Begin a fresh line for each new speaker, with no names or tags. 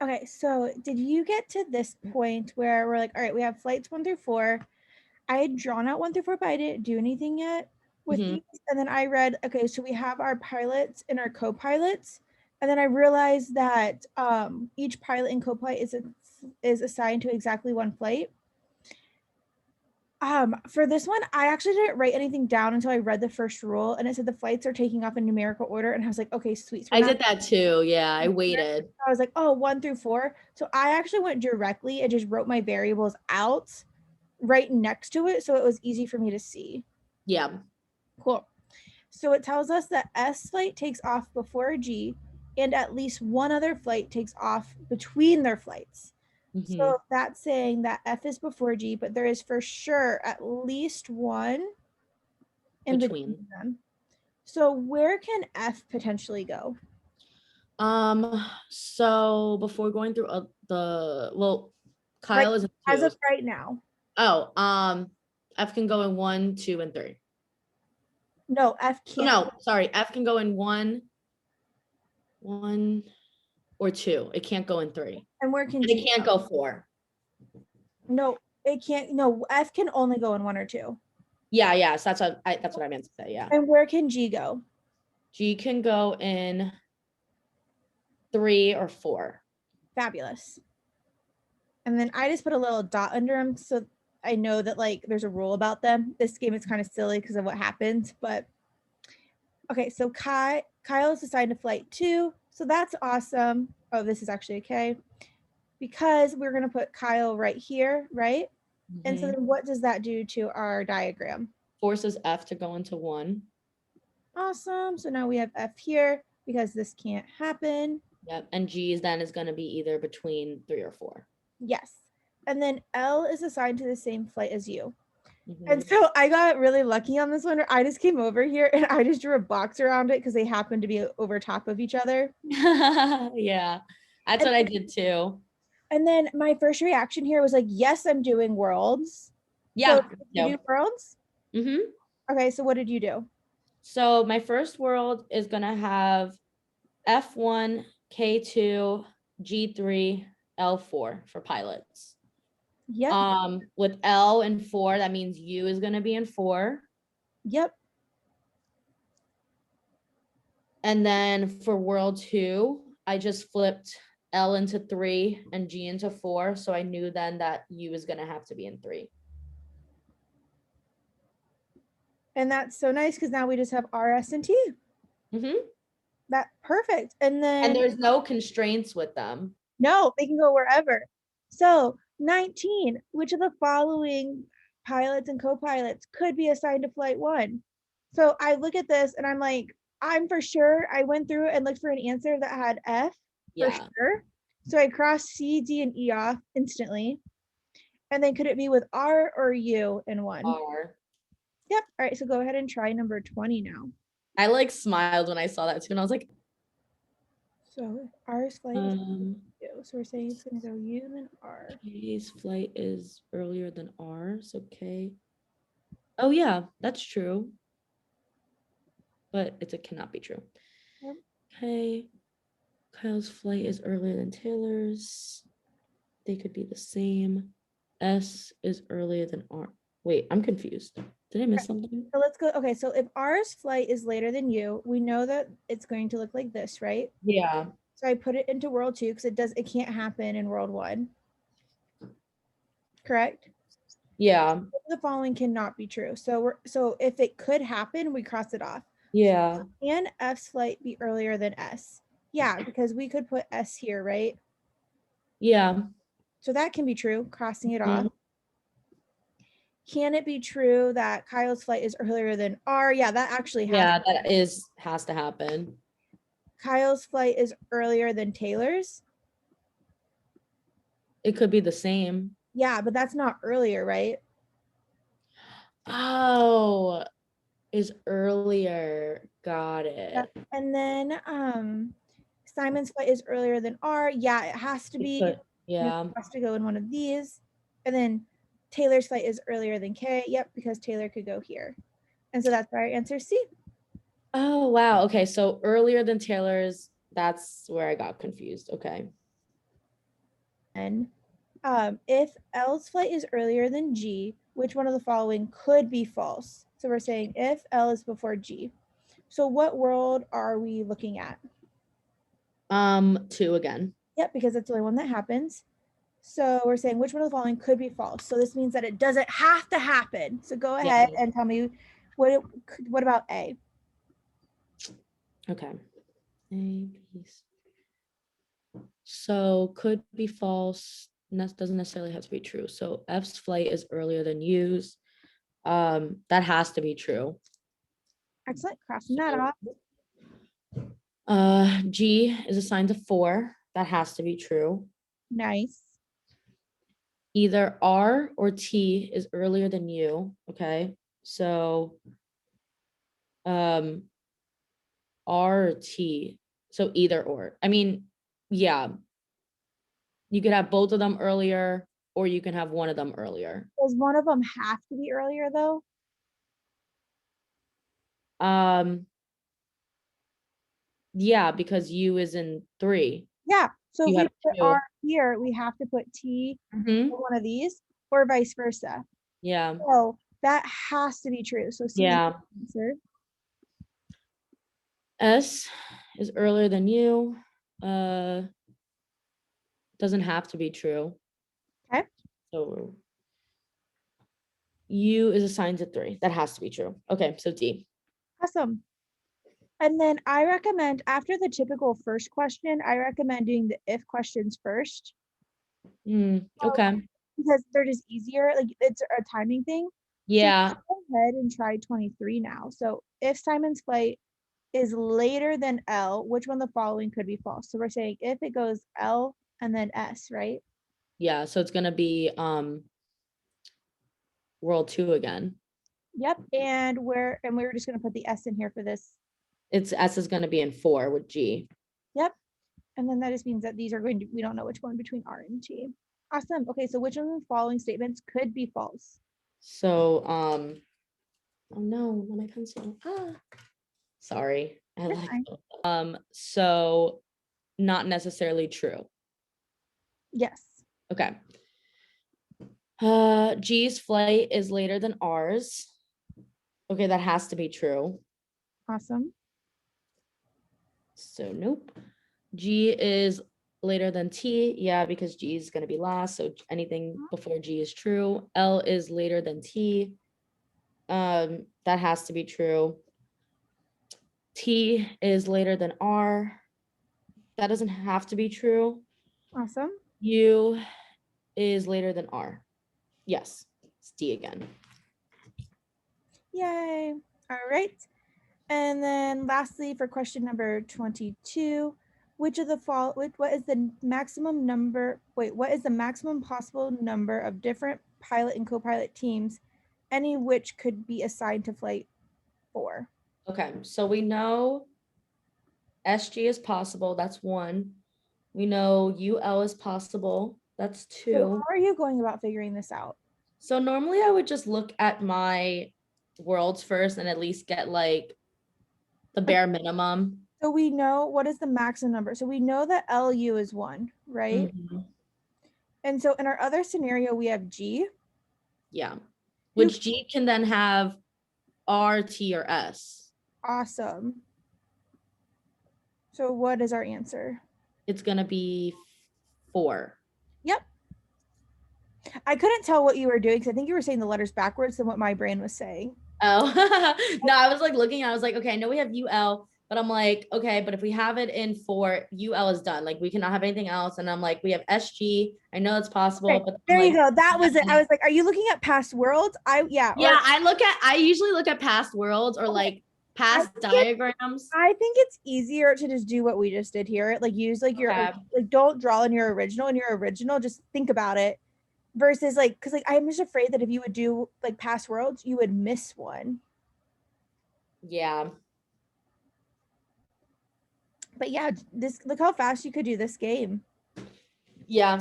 Okay, so did you get to this point where we're like, all right, we have flights 1 through 4. I had drawn out 1 through 4, but I didn't do anything yet with
Mhm.
these. And then I read, okay, so we have our pilots and our co-pilots. And then I realized that each pilot and co-pilot is assigned to exactly one flight. For this one, I actually didn't write anything down until I read the first rule, and it said the flights are taking off in numerical order, and I was like, okay, sweet. So we're
I
not.
did that too. Yeah, I waited.
I was like, oh, 1 through 4. So I actually went directly and just wrote my variables out right next to it, so it was easy for me to see.
Yeah.
Cool. So it tells us that S flight takes off before G, and at least one other flight takes off between their flights. So
Mhm.
that's saying that F is before G, but there is for sure at least one in between
Between.
them. So where can F potentially go?
So before going through
Right
Kyle is a
as
two.
of right now.
Oh, F can go in 1, 2, and 3.
No, F
Oh,
can't.
no, sorry. F can go in 1 or 2. It can't go in 3.
And where can
And it
G
can't
go?
go 4.
No, it can't. No, F can only go in 1 or 2.
Yeah, yeah. So that's what I meant to say. Yeah.
And where can G go?
G can go in 3 or 4.
Fabulous. And then I just put a little dot under them so I know that like there's a rule about them. This game is kind of silly because of what happened, but okay. So Kyle is assigned to flight 2, so that's awesome. Oh, this is actually okay because we're gonna put Kyle right here, right? And so
Mhm.
then what does that do to our diagram?
Forces F to go into 1.
Awesome. So now we have F here because this can't happen.
Yep. And G's then is going to be either between 3 or 4.
Yes. And then L is assigned to the same flight as you. And
Mhm.
so I got really lucky on this one. I just came over here and I just drew a box around it because they happen to be over top of each other.
Yeah. That's
And,
what I did too.
and then my first reaction here was like, yes, I'm doing worlds. So
Yeah.
did you do
Yep.
worlds?
Mhm.
Okay, so what did you do?
So my first world is going to have F1, K2, G3, L4 for pilots.
Yep,
With L and 4, that means U is going to be in 4.
yep.
And then for world 2, I just flipped L into 3 and G into 4. So I knew then that U is going to have to be in 3.
And that's so nice because now we just have R, S, and T.
Mm-hmm.
That perfect. And
And
then
there's no constraints with them.
no, they can go wherever. So 19, which of the following pilots and co-pilots could be assigned to flight 1? So I look at this and I'm like, I'm for sure. I went through and looked for an answer that had F for
Yeah.
sure. So I crossed C, D, and E off instantly. And then could it be with R or U in one?
R.
Yep. All right. So go ahead and try number 20 now.
I like smiled when I saw that too. And I was like,
So R's flight is
um,
U. So we're saying it's going to go U and then R.
K's flight is earlier than R. So K. Oh, yeah, that's true. But it cannot be true.
Yep.
K. Kyle's flight is earlier than Taylor's. They could be the same. S is earlier than R. Wait, I'm confused. Did I miss something?
So let's go. Okay, so if R's flight is later than you, we know that it's going to look like this, right?
Yeah.
So I put it into world 2 because it can't happen in world 1. Correct?
Yeah.
The following cannot be true. So if it could happen, we cross it off.
Yeah.
Can F's flight be earlier than S? Yeah, because we could put S here, right?
Yeah.
So that can be true, crossing it off.
Mhm.
Can it be true that Kyle's flight is earlier than R? Yeah, that actually has.
Yeah, has to happen.
Kyle's flight is earlier than Taylor's.
It could be the same.
Yeah, but that's not earlier, right?
Oh, is earlier. Got
Yeah.
it.
And then Simon's flight is earlier than R. Yeah, it has to
It
be.
could,
It
yeah.
has to go in one of these. And then Taylor's flight is earlier than K. Yep, because Taylor could go here. And so that's our answer C.
Oh, wow. Okay, so earlier than Taylor's, that's where I got confused. Okay.
if L's flight is earlier than G, which one of the following could be false? So we're saying if L is before G. So what world are we looking at?
2 again.
Yep, because that's the only one that happens. So we're saying which one of the following could be false. So this means that it doesn't have to happen. So go ahead and tell me what about A?
Okay. A, B, C. So could be false. Doesn't necessarily have to be true. So F's flight is earlier than U's. That has to be true.
Excellent. Crossing that off.
G is assigned to 4. That has to be true.
Nice.
Either R or T is earlier than U. Okay. So R or T. So either or. I mean, yeah. You could have both of them earlier, or you can have one of them earlier.
Does one of them have to be earlier though?
Yeah, because U is in 3.
Yeah. So if
You
we
have
put
2.
R here, we have to put T for one of these, or vice versa.
Yeah.
So that has to be true. So C is
Yeah.
the answer.
S is earlier than U. Doesn't have to be true.
Okay.
So U is assigned to 3. That has to be true. Okay, so D.
Awesome. And then I recommend, after the typical first question, I recommend doing the if questions first.
Okay.
Because they're just easier. Like it's a timing thing.
Yeah.
So go ahead and try 23 now. So if Simon's flight is later than L, which one of the following could be false? So we're saying if it goes L and then S, right?
Yeah. So it's gonna be world 2 again.
Yep. And we were just gonna put the S in here for this.
It's S is gonna be in 4 with G.
Yep. And then that just means that these are going to, we don't know which one between R and T. Awesome. Okay, so which one of the following statements could be false?
So oh no, not my pencil. Sorry. I
That's
like
fine.
so not necessarily true.
Yes.
Okay. G's flight is later than ours. Okay, that has to be true.
Awesome.
So nope. G is later than T. Yeah, because G is going to be last. So anything before G is true. L is later than T. That has to be true. T is later than R. That doesn't have to be true.
Awesome.
U is later than R. Yes, it's D again.
Yay. All right. And then lastly, for question number 22, what is the maximum number, what is the maximum possible number of different pilot and co-pilot teams, any which could be assigned to flight 4?
Okay, so we know SG is possible. That's 1. We know UL is possible. That's
So
2.
how are you going about figuring this out?
So normally I would just look at my worlds first and at least get like the bare minimum.
So we know what is the maximum number. So we know that LU is 1, right? And so in our other scenario, we have G.
Yeah. Which G can then have R, T, or S.
Awesome. So what is our answer?
It's going to be 4.
Yep. I couldn't tell what you were doing because I think you were saying the letters backwards than what my brain was saying.
Oh, no, I was like looking, I was like, okay, I know we have UL, but I'm like, okay, but if we have it in 4, UL is done. Like we cannot have anything else. And I'm like, we have SG. I know it's possible,
Okay,
but
there
like,
you go. That was it. I was like, are you looking at past worlds?
Yeah, I usually look at past worlds or like past diagrams.
I think it's easier to just do what we just did here. Like use like your like don't draw in your original, just think about it. Versus like, because like I'm just afraid that if you would do like past worlds, you would miss one.
Yeah.
But yeah, this look how fast you could do this game.
Yeah.